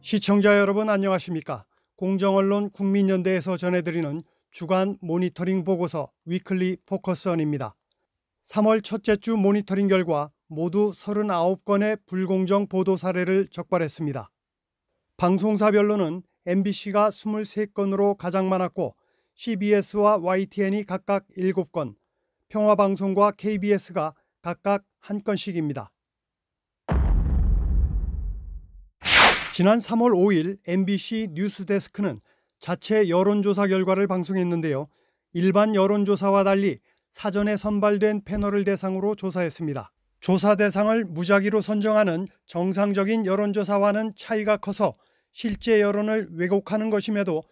시청자 여러분 안녕하십니까? 공정언론 국민연대에서 전해드리는 주간 모니터링 보고서 위클리 포커스언입니다. 3월 첫째 주 모니터링 결과 모두 39건의 불공정 보도 사례를 적발했습니다. 방송사별로는 MBC가 23건으로 가장 많았고 CBS와 YTN이 각각 7건, 평화방송과 KBS가 각각 1건씩입니다. 지난 3월 5일 MBC 뉴스데스크는 자체 여론조사 결과를 방송했는데요. 일반 여론조사와 달리 사전에 선발된 패널을 대상으로 조사했습니다. 조사 대상을 무작위로 선정하는 정상적인 여론조사와는 차이가 커서 실제 여론을 왜곡하는 것임에도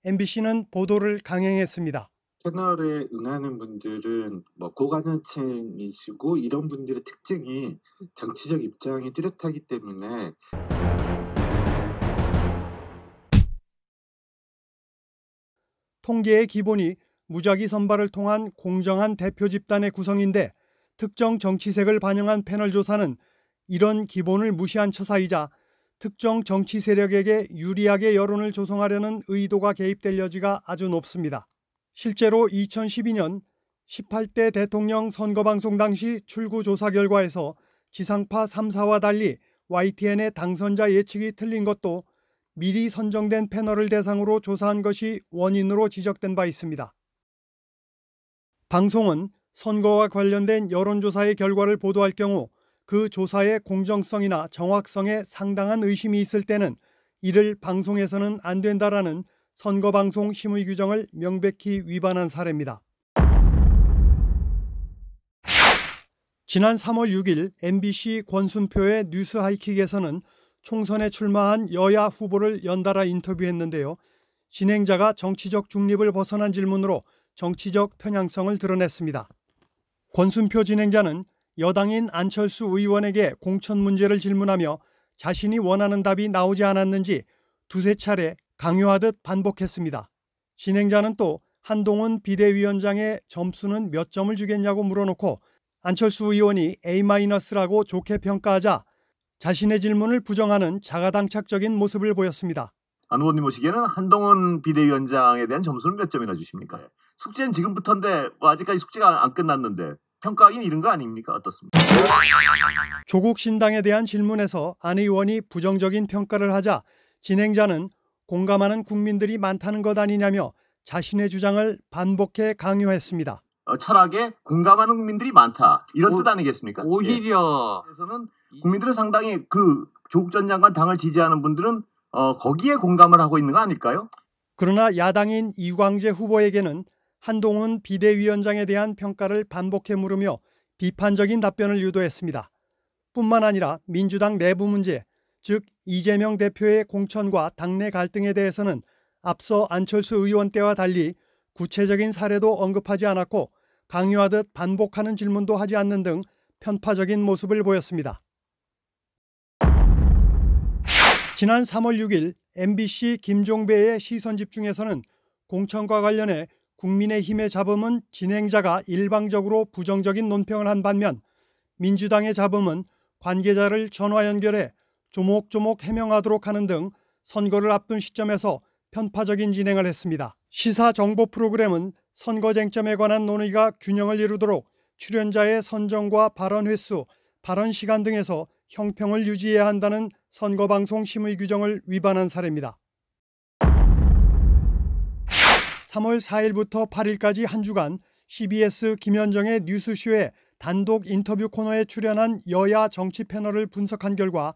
MBC는 보도를 강행했습니다. 패널에 응하는 분들은 고관여층이시고 이런 분들의 특징이 정치적 입장이 뚜렷하기 때문에 통계의 기본이 무작위 선발을 통한 공정한 대표 집단의 구성인데 특정 정치색을 반영한 패널 조사는 이런 기본을 무시한 처사이자 특정 정치 세력에게 유리하게 여론을 조성하려는 의도가 개입될 여지가 아주 높습니다. 실제로 2012년 18대 대통령 선거방송 당시 출구 조사 결과에서 지상파 3사와 달리 YTN의 당선자 예측이 틀린 것도 미리 선정된 패널을 대상으로 조사한 것이 원인으로 지적된 바 있습니다. 방송은 선거와 관련된 여론조사의 결과를 보도할 경우 그 조사의 공정성이나 정확성에 상당한 의심이 있을 때는 이를 방송해서는 안 된다라는 선거방송 심의 규정을 명백히 위반한 사례입니다. 지난 3월 6일 MBC 권순표의 뉴스 하이킥에서는 총선에 출마한 여야 후보를 연달아 인터뷰했는데요. 진행자가 정치적 중립을 벗어난 질문으로 정치적 편향성을 드러냈습니다. 권순표 진행자는 여당인 안철수 의원에게 공천 문제를 질문하며 자신이 원하는 답이 나오지 않았는지 두세 차례 강요하듯 반복했습니다. 진행자는 또 한동훈 비대위원장의 점수는 몇 점을 주겠냐고 물어놓고 안철수 의원이 A-라고 좋게 평가하자 자신의 질문을 부정하는 자가당착적인 모습을 보였습니다. 안 의원님 보시기에는 한동훈 비대위원장에 대한 점수는 몇 점이나 주십니까? 숙제는 지금부터인데 아직까지 숙제가 안 끝났는데 평가하기는 이른 거 아닙니까? 어떻습니까? 조국 신당에 대한 질문에서 안 의원이 부정적인 평가를 하자 진행자는 공감하는 국민들이 많다는 것 아니냐며 자신의 주장을 반복해 강요했습니다. 철학에 공감하는 국민들이 많다. 이런 뜻 아니겠습니까? 오히려 그래서는 국민들은 상당히 조국 전 장관 당을 지지하는 분들은 거기에 공감을 하고 있는 거 아닐까요? 그러나 야당인 이광재 후보에게는 한동훈 비대위원장에 대한 평가를 반복해 물으며 비판적인 답변을 유도했습니다. 뿐만 아니라 민주당 내부 문제, 즉 이재명 대표의 공천과 당내 갈등에 대해서는 앞서 안철수 의원 때와 달리 구체적인 사례도 언급하지 않았고 강요하듯 반복하는 질문도 하지 않는 등 편파적인 모습을 보였습니다. 지난 3월 6일 MBC 김종배의 시선집중에서는 공천과 관련해 국민의힘의 잡음은 진행자가 일방적으로 부정적인 논평을 한 반면 민주당의 잡음은 관계자를 전화 연결해 조목조목 해명하도록 하는 등 선거를 앞둔 시점에서 편파적인 진행을 했습니다. 시사 정보 프로그램은 선거 쟁점에 관한 논의가 균형을 이루도록 출연자의 선정과 발언 횟수, 발언 시간 등에서 형평을 유지해야 한다는 선거방송 심의 규정을 위반한 사례입니다. 3월 4일부터 8일까지 한 주간 CBS 김현정의 뉴스쇼의 단독 인터뷰 코너에 출연한 여야 정치 패널을 분석한 결과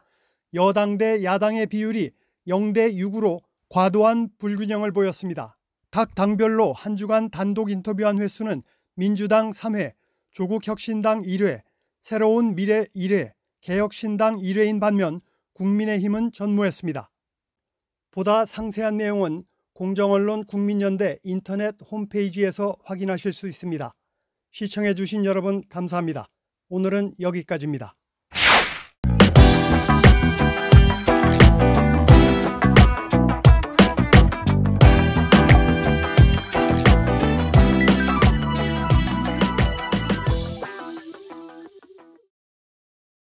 여당 대 야당의 비율이 0대 6으로 과도한 불균형을 보였습니다. 각 당별로 한 주간 단독 인터뷰한 횟수는 민주당 3회, 조국혁신당 1회, 새로운 미래 1회, 개혁신당 1회인 반면 국민의힘은 전무했습니다. 보다 상세한 내용은 공정언론 국민연대 인터넷 홈페이지에서 확인하실 수 있습니다. 시청해 주신 여러분 감사합니다. 오늘은 여기까지입니다.